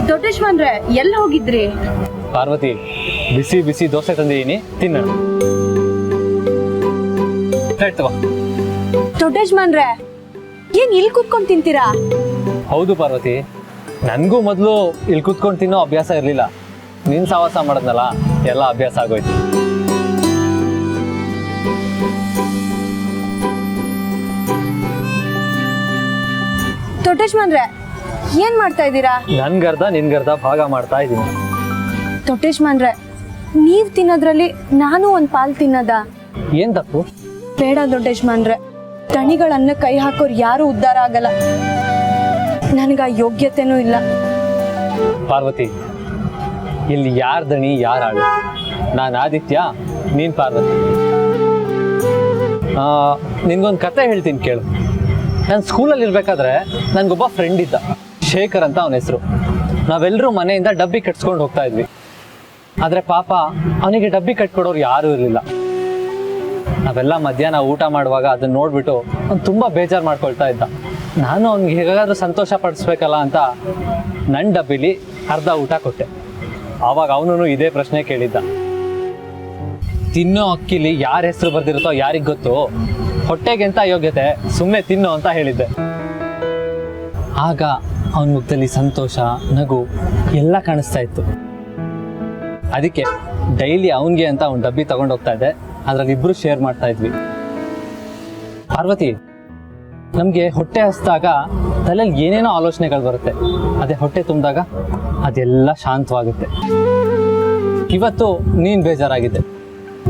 ದೊಡ್ಡೇಶ್ವನ್ರೆ ಎಲ್ಲಿ ಹೋಗಿದ್ರಿ? ಪಾರ್ವತಿ, ಬಿಸಿ ಬಿಸಿ ದೋಸೆ ತಂದಿದ್ದೀನಿ, ತಿನ್ನೋಣ. ದೊಡ್ಡೇಶ್ವನ್ರೆ ಏನ್ ಇಲ್ಲಿ ಕೂತ್ಕೊಂಡ್ ತಿಂತೀರಾ? ಹೌದು ಪಾರ್ವತಿ, ನನ್ಗೂ ಮೊದಲು ಇಲ್ಲಿ ಕೂತ್ಕೊಂಡು ತಿನ್ನೋ ಅಭ್ಯಾಸ ಇರ್ಲಿಲ್ಲ. ನಿನ್ ಸಹವಾಸ ಮಾಡದ್ನಲ್ಲ, ಎಲ್ಲ ಅಭ್ಯಾಸ ಆಗೋಯ್ತು. ದೊಡ್ಡೇಶ್ವನ್ರೆ ಏನ್ ಮಾಡ್ತಾ ಇದ್ದೀರಾ? ನನ್ಗರ್ಧ ನಿನ್ಗರ್ಧ ಭಾಗ ಮಾಡ್ತಾ ಇದ್ದೀನಿ. ದೊಡ್ಡೇಶ್ವನ್ರೆ ನೀವ್ ತಿನ್ನೋದ್ರಲ್ಲಿ ನಾನು ಒಂದ್ ಪಾಲ್ ತಿನ್ನದ? ಏನ್ ತಪ್ಪು? ಬೇಡ ದೊಡ್ಡೇಶ್ವನ್ರೆ, ದಣಿಗಳನ್ನ ಕೈ ಹಾಕೋರ್ ಯಾರು ಉದ್ಧಾರ ಆಗಲ್ಲ. ನನ್ಗ ಯೋಗ್ಯತೆನೂ ಇಲ್ಲ. ಪಾರ್ವತಿ, ಇಲ್ಲಿ ಯಾರ್ ದಣಿ ಯಾರ್ ಆಳು? ನಾನು ಆದಿತ್ಯ, ನೀನ್ ಪಾರ್ವತಿ. ನಿನ್ಗೊಂದು ಕತೆ ಹೇಳ್ತೀನಿ ಕೇಳು. ನಾನು ಸ್ಕೂಲಲ್ಲಿ ಇರ್ಬೇಕಾದ್ರೆ ನನ್ಗೊಬ್ಬ ಫ್ರೆಂಡ್ ಇದ್ದ, ಶೇಖರ್ ಅಂತ ಅವನ ಹೆಸರು. ನಾವೆಲ್ಲರೂ ಮನೆಯಿಂದ ಡಬ್ಬಿ ಕಟ್ಸ್ಕೊಂಡು ಹೋಗ್ತಾ ಇದ್ವಿ. ಆದ್ರೆ ಪಾಪ ಅವನಿಗೆ ಡಬ್ಬಿ ಕಟ್ಕೊಡೋರು ಯಾರೂ ಇರಲಿಲ್ಲ. ನಾವೆಲ್ಲ ಮಧ್ಯಾಹ್ನ ಊಟ ಮಾಡುವಾಗ ಅದನ್ನ ನೋಡ್ಬಿಟ್ಟು ಅವ್ನು ತುಂಬಾ ಬೇಜಾರು ಮಾಡ್ಕೊಳ್ತಾ ಇದ್ದ. ನಾನು ಅವ್ನಿಗೆ ಹೇಗಾದ್ರೂ ಸಂತೋಷ ಪಡಿಸ್ಬೇಕಲ್ಲ ಅಂತ ನನ್ನ ಡಬ್ಬಿಲಿ ಅರ್ಧ ಊಟ ಕೊಟ್ಟೆ. ಆವಾಗ ಅವನು ಇದೇ ಪ್ರಶ್ನೆ ಕೇಳಿದ್ದ, ತಿನ್ನೋ ಅಕ್ಕಿಲಿ ಯಾರ ಹೆಸರು ಬರ್ದಿರುತ್ತೋ ಯಾರಿಗ್ ಗೊತ್ತು, ಹೊಟ್ಟೆಗೆ ಎಂತ ಯೋಗ್ಯತೆ, ಸುಮ್ಮನೆ ತಿನ್ನೋ ಅಂತ ಹೇಳಿದ್ದೆ. ಆಗ ಅವನ ಮುಖದಲ್ಲಿ ಸಂತೋಷ, ನಗು ಎಲ್ಲ ಕಾಣಿಸ್ತಾ ಇತ್ತು. ಅದಕ್ಕೆ ಡೈಲಿ ಅವನಿಗೆ ಅಂತ ಅವ್ನ ಡಬ್ಬಿ ತಗೊಂಡು ಹೋಗ್ತಾ ಇದ್ದೆ. ಅದ್ರಲ್ಲಿ ಇಬ್ರು ಶೇರ್ ಮಾಡ್ತಾ ಇದ್ವಿ. ಪಾರ್ವತಿ, ನಮ್ಗೆ ಹೊಟ್ಟೆ ಹಸ್ದಾಗ ತಲೆಯಲ್ಲಿ ಏನೇನೋ ಆಲೋಚನೆಗಳು ಬರುತ್ತೆ. ಅದೇ ಹೊಟ್ಟೆ ತುಂಬಿದಾಗ ಅದೆಲ್ಲ ಶಾಂತವಾಗುತ್ತೆ. ಇವತ್ತು ನೀನ್ ಬೇಜಾರಾಗಿದ್ದೆ,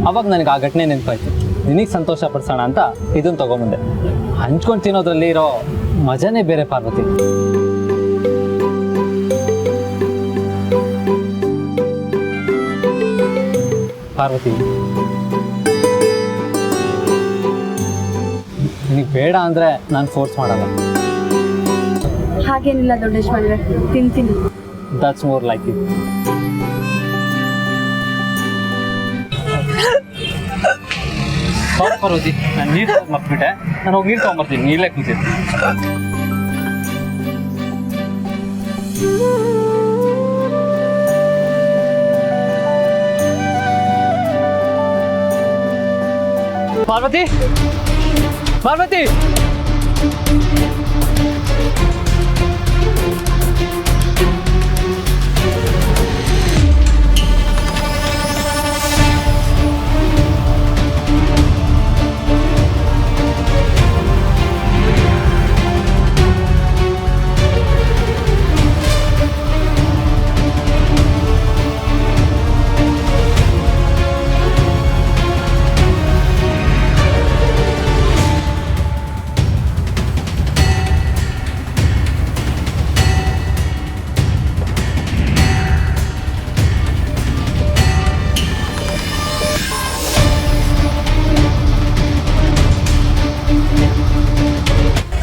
ಅವಾಗ ನನಗೆ ಆ ಘಟನೆ ನೆನಪಾಯ್ತು. ನಿನಗೆ ಸಂತೋಷ ಪಡಿಸೋಣ ಅಂತ ಇದನ್ನ ತಗೊಂಬಂದೆ. ಹಂಚ್ಕೊಂಡು ತಿನ್ನೋದ್ರಲ್ಲಿ ಇರೋ ಮಜಾನೇ ಬೇರೆ ಪಾರ್ವತಿ. ಪಾರ್ವತಿ, ನಿನಗೆ ಬೇಡ ಅಂದ್ರೆ ನಾನು ಫೋರ್ಸ್ ಮಾಡಲ್ಲ. ಹಾಗೇನಿಲ್ಲ ದೊಡ್ಡೇಶ್ವನ್ರೆ, ತಿಂತೀನಿ. That's more like it. Sorry Parvati, ನಾನು ನೀರು ಮರ್ತ್ಬಿಟ್ಟೆ. ನಾನು ಹೋಗಿ ನೀರು ತಗೊಂಬರ್ತೀನಿ, ನೀರಲ್ಲೇ ಕೂತಿದ್ದೆ. ಪಾರ್ವತಿ, ಪಾರ್ವತಿ,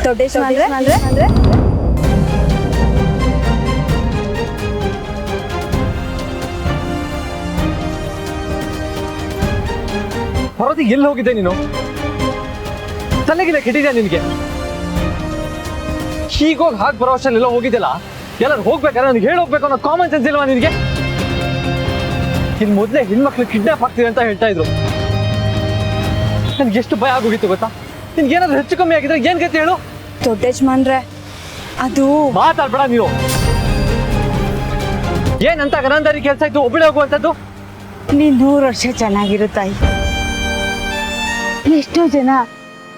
ದೊಡ್ಡೇಶ್ವನ್ರೆ ಪಾರ್ವತಿ, ಎಲ್ಲಿ ಹೋಗಿದ್ದೆ ನೀನು? ತಲೆಗಿಲ್ಲ ಕೆಟ್ಟಿದ್ಯಾ ನಿನಗೆ? ಹೀಗೋಗಿ ಹಾಗೆ ಬರೋ ಅಷ್ಟಲ್ಲೆಲ್ಲ ಹೋಗಿದ್ದಲ್ಲ. ಎಲ್ಲರೂ ಹೋಗ್ಬೇಕಾದ್ರೆ ನನಗೆ ಹೇಳಿ ಹೋಗ್ಬೇಕು ಅನ್ನೋ ಕಾಮನ್ ಸೆನ್ಸ್ ಇಲ್ವಾ ನಿನಗೆ? ಇನ್ನು ಮೊದಲೇ ಹೆಣ್ಮಕ್ಳು ಕಿಡ್ನಾಪ್ ಆಗ್ತಿದೆ ಅಂತ ಹೇಳ್ತಾ ಇದ್ರು. ನನ್ಗೆ ಎಷ್ಟು ಭಯ ಆಗೋಗಿತ್ತು ಗೊತ್ತಾ? ನಿನ್ಗೆ ಏನಾದ್ರು ಹೆಚ್ಚು ಕಮ್ಮಿ ಆಗಿದ್ರೆ ಏನ್ ಗತಿ ಹೇಳು? ದೊಡ್ಡೇಶ್ವನ್ರೆ, ಅದು ಮಾತಾಡ್ಬೇಡ ನೀವು. ಏನಂತ ಗನಂದಾರಿ ಕೆಲಸ ಇತ್ತು ಒಬ್ಬಳೆ ಹೋಗುವಂಥದ್ದು? ನೀನ್ 100 ವರ್ಷ ಚೆನ್ನಾಗಿರು ತಾಯಿ. ಎಷ್ಟೋ ಜನ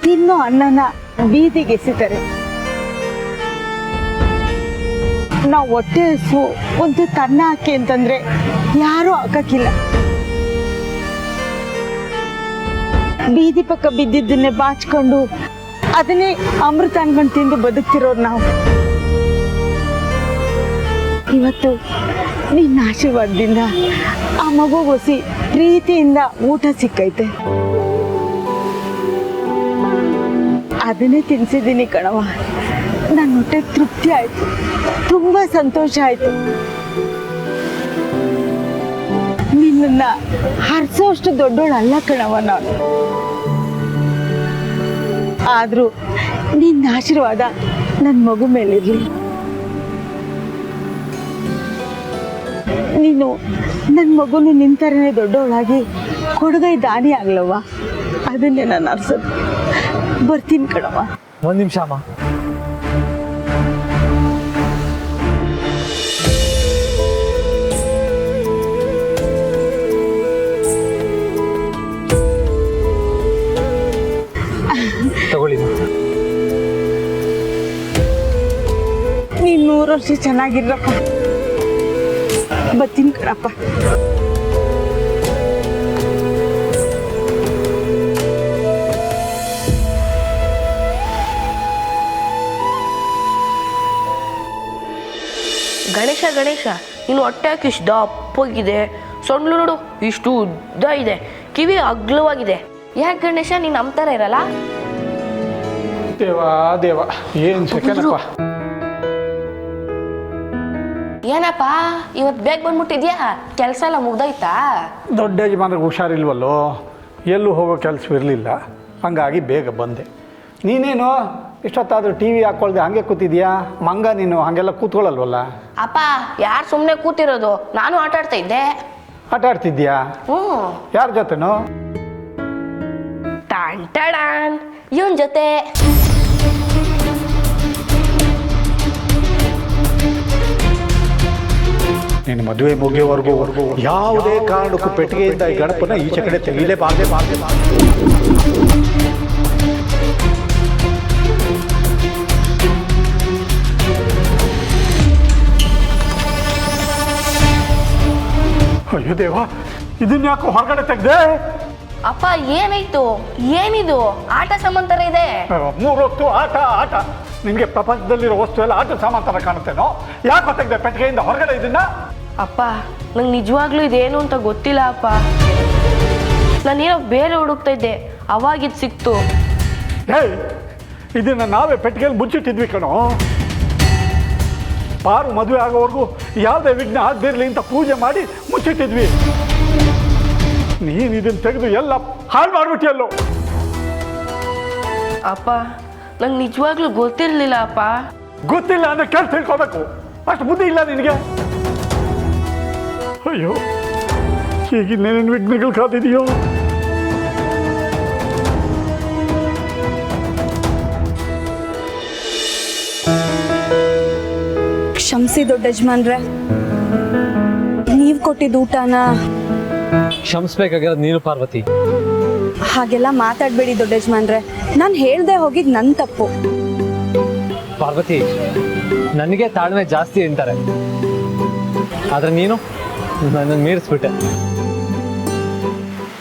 ತಿನ್ನೋ ಅನ್ನನ ಬೀದಿಗೆ ಎಸಿತಾರೆ. ನಾವು ಹೊಟ್ಟೆ ಹಸು ಒಂದು ತನ್ನ ಹಾಕಿ ಅಂತಂದ್ರೆ ಯಾರೂ ಹಾಕಕ್ಕಿಲ್ಲ. ಬೀದಿ ಪಕ್ಕ ಬಿದ್ದಿದ್ದನ್ನೇ ಬಾಚ್ಕೊಂಡು ಅದನ್ನೇ ಅಮೃತ ಅನ್ಕೊಂಡು ತಿಂದು ಬದುಕ್ತಿರೋರು ನಾವು. ಇವತ್ತು ನಿನ್ನ ಆಶೀರ್ವಾದದಿಂದ ಆ ಮಗುಗೋಸಿ ಪ್ರೀತಿಯಿಂದ ಊಟ ಸಿಕ್ಕೈತೆ. ಅದನ್ನೇ ತಿನ್ಸಿದ್ದೀನಿ ಕಣವ. ನನ್ನ ಹೊಟ್ಟೆ ತೃಪ್ತಿ ಆಯ್ತು, ತುಂಬಾ ಸಂತೋಷ ಆಯ್ತು. ನಿನ್ನ ಹರಿಸೋಷ್ಟು ದೊಡ್ಡೋಳು ಅಲ್ಲ ಕಣವ ನಾನು. ಆದ್ರೂ ನಿನ್ನ ಆಶೀರ್ವಾದ ನನ್ನ ಮಗು ಮೇಲಿರ್ಲಿ. ನೀನು ನನ್ನ ಮಗುನು ನಿಂತರನೇ ದೊಡ್ಡವಳಾಗಿ ಕೊಡುಗೈ ದಾನಿ ಆಗ್ಲವ್ವ. ಅದನ್ನೇ ನಾನು ಅರ್ಸೋದು. ಬರ್ತೀನಿ ಕಣವ್ವ. ಒಂದು ನಿಮಿಷ ಅಮ್ಮ. ತಗೊಳ್ಳಿ. ನೀನು 100 ವರ್ಷ ಚೆನ್ನಾಗಿರಪ್ಪ. ಬರ್ತೀನಿ ಕಣಪ್ಪ. ಗಣೇಶ ಗಣೇಶ ನೀನು ಹೊಟ್ಟೆ ಹಾಕಿ ಇಷ್ಟು ದಪ್ಪಗಿದೆ, ಸೊಂಡ್ಲು ನೋಡು ಇಷ್ಟು ಉದ್ದ ಇದೆ, ಕಿವಿ ಅಗ್ಲವಾಗಿದೆ. ಯಾಕೆ ಗಣೇಶ ನೀನು ನಮ್ಮ ಥರ ಇರಲ್ಲ? ದೇವಾ ದೇವ, ಏನು ಸೆಕೆಂಡಪ್ಪ. ಏನಪ್ಪ ಇವತ್ತು ಬೇಗ ಬಂದ್ಬಿಟ್ಟಿದ್ಯಾ? ಕೆಲಸ ಎಲ್ಲ ಮುಗ್ದೋಯ್ತಾ? ದೊಡ್ಡ ಯಜಮಾನಿಗೆ ಹುಷಾರಿಲ್ವಲ್ಲೋ, ಎಲ್ಲೂ ಹೋಗೋ ಕೆಲಸವಿರಲಿಲ್ಲ, ಹಂಗಾಗಿ ಬೇಗ ಬಂದೆ. ನೀನೇನು ಇಷ್ಟೊತ್ತಾದರೂ ಟಿ ವಿ ಹಾಕ್ಕೊಳ್ದೆ ಹಾಗೆ ಕೂತಿದ್ಯಾ? ಮಂಗ ನೀನು ಹಾಗೆಲ್ಲ ಕೂತ್ಕೊಳ್ಳಲ್ವಲ್ಲ? ಅಪ್ಪ ಯಾರು ಸುಮ್ಮನೆ ಕೂತಿರೋದು, ನಾನು ಆಟ ಆಡ್ತಾ ಇದ್ದೆ. ಆಟ ಆಡ್ತಿದ್ಯಾ? ಯಾರ ಜೊತೆನೋ? ಟಾನ್ ಟಾಡಾನ್, ಇವನ್ ಜೊತೆ. ನೀನು ಮದುವೆ ಮುಗಿಯೋವರೆಗೂ ಯಾವುದೇ ಕಾರಣಕ್ಕೂ ಪೆಟ್ಟಿಗೆಯಿಂದ ಈ ಗಣಪನ ಈಚೆ ಕಡೆ ತೆಗೀಲೇಬಾರ್ದೆ. ಅಯ್ಯೋ ದೇವ, ಇದನ್ನ ಯಾಕೋ ಹೊರಗಡೆ ತೆಗ್ದೆ? ಅಪ್ಪ ಏನಾಯ್ತು? ಏನಿದು ಆಟ ಸಾಮಾನ್ ಥರ ಇದೆ? 3 ಹೊತ್ತು ಆಟ ಆಟ. ನಿನಗೆ ಪ್ರಪಂಚದಲ್ಲಿರೋ ವಸ್ತು ಎಲ್ಲ ಆಟ ಸಾಮಾನು ಥರ ಕಾಣುತ್ತೇನೋ? ಯಾಕೋ ತೆಗ್ದೆ ಪೆಟ್ಟಿಗೆಯಿಂದ ಹೊರಗಡೆ ಇದನ್ನ? ಅಪ್ಪ ನಂಗೆ ನಿಜವಾಗ್ಲೂ ಇದೇನು ಅಂತ ಗೊತ್ತಿಲ್ಲ ಅಪ್ಪ. ನಾನೇನೋ ಬೇರೆ ಹುಡುಕ್ತಾ ಇದ್ದೆ, ಅವಾಗಿದ್ದು ಸಿಕ್ತು. ಏಯ್, ಇದನ್ನ ನಾವೇ ಪೆಟ್ಟಿಗೆಯಲ್ಲಿ ಮುಚ್ಚಿಟ್ಟಿದ್ವಿ ಕಣೋ. ಪಾರು ಮದುವೆ ಆಗೋವರೆಗೂ ಯಾವುದೇ ವಿಘ್ನ ಆಗದಿರಲಿ ಅಂತ ಪೂಜೆ ಮಾಡಿ ಮುಚ್ಚಿಟ್ಟಿದ್ವಿ. ನೀನು ಇದನ್ನು ತೆಗೆದು ಎಲ್ಲ ಹಾಳು ಮಾಡಿಬಿಟ್ಟಿಯಲ್ಲೋ. ಅಪ್ಪ ನಂಗೆ ನಿಜವಾಗ್ಲೂ ಗೊತ್ತಿರಲಿಲ್ಲ ಅಪ್ಪ. ಗೊತ್ತಿಲ್ಲ ಅಂದ್ರೆ ಕೇಳಿ ತಿಳ್ಕೊಬೇಕು, ಅಷ್ಟು ಬುದ್ಧಿ ಇಲ್ಲ ನಿನಗೆ. ಅಯ್ಯೋ, ಹೀಗಿನ್ನೇನೇನು ವಿಘ್ನಗಳು ಕಾದಿದೆಯೋ. ಕ್ಷಮಿಸಿ ದೊಡ್ಡ ಯಜಮಾನ್ರೆ, ನೀವು ಕೊಟ್ಟಿದ್ದ ಊಟನ. ಕ್ಷಮಿಸ್ಬೇಕಾಗಿರೋದು ನೀನು ಪಾರ್ವತಿ. ಹಾಗೆಲ್ಲ ಮಾತಾಡಬೇಡಿ ದೊಡ್ಡ ಯಜಮಾನ್ರೆ, ನಾನು ಹೇಳ್ದೆ ಹೋಗಿದ್ದು ನನ್ನ ತಪ್ಪು. ಪಾರ್ವತಿ, ನನಗೆ ತಾಳ್ಮೆ ಜಾಸ್ತಿ ಅಂತಾರೆ, ಆದ್ರೆ ನೀನು ನನ್ನನ್ನು ಮೀರಿಸ್ಬಿಟ್ಟೆ.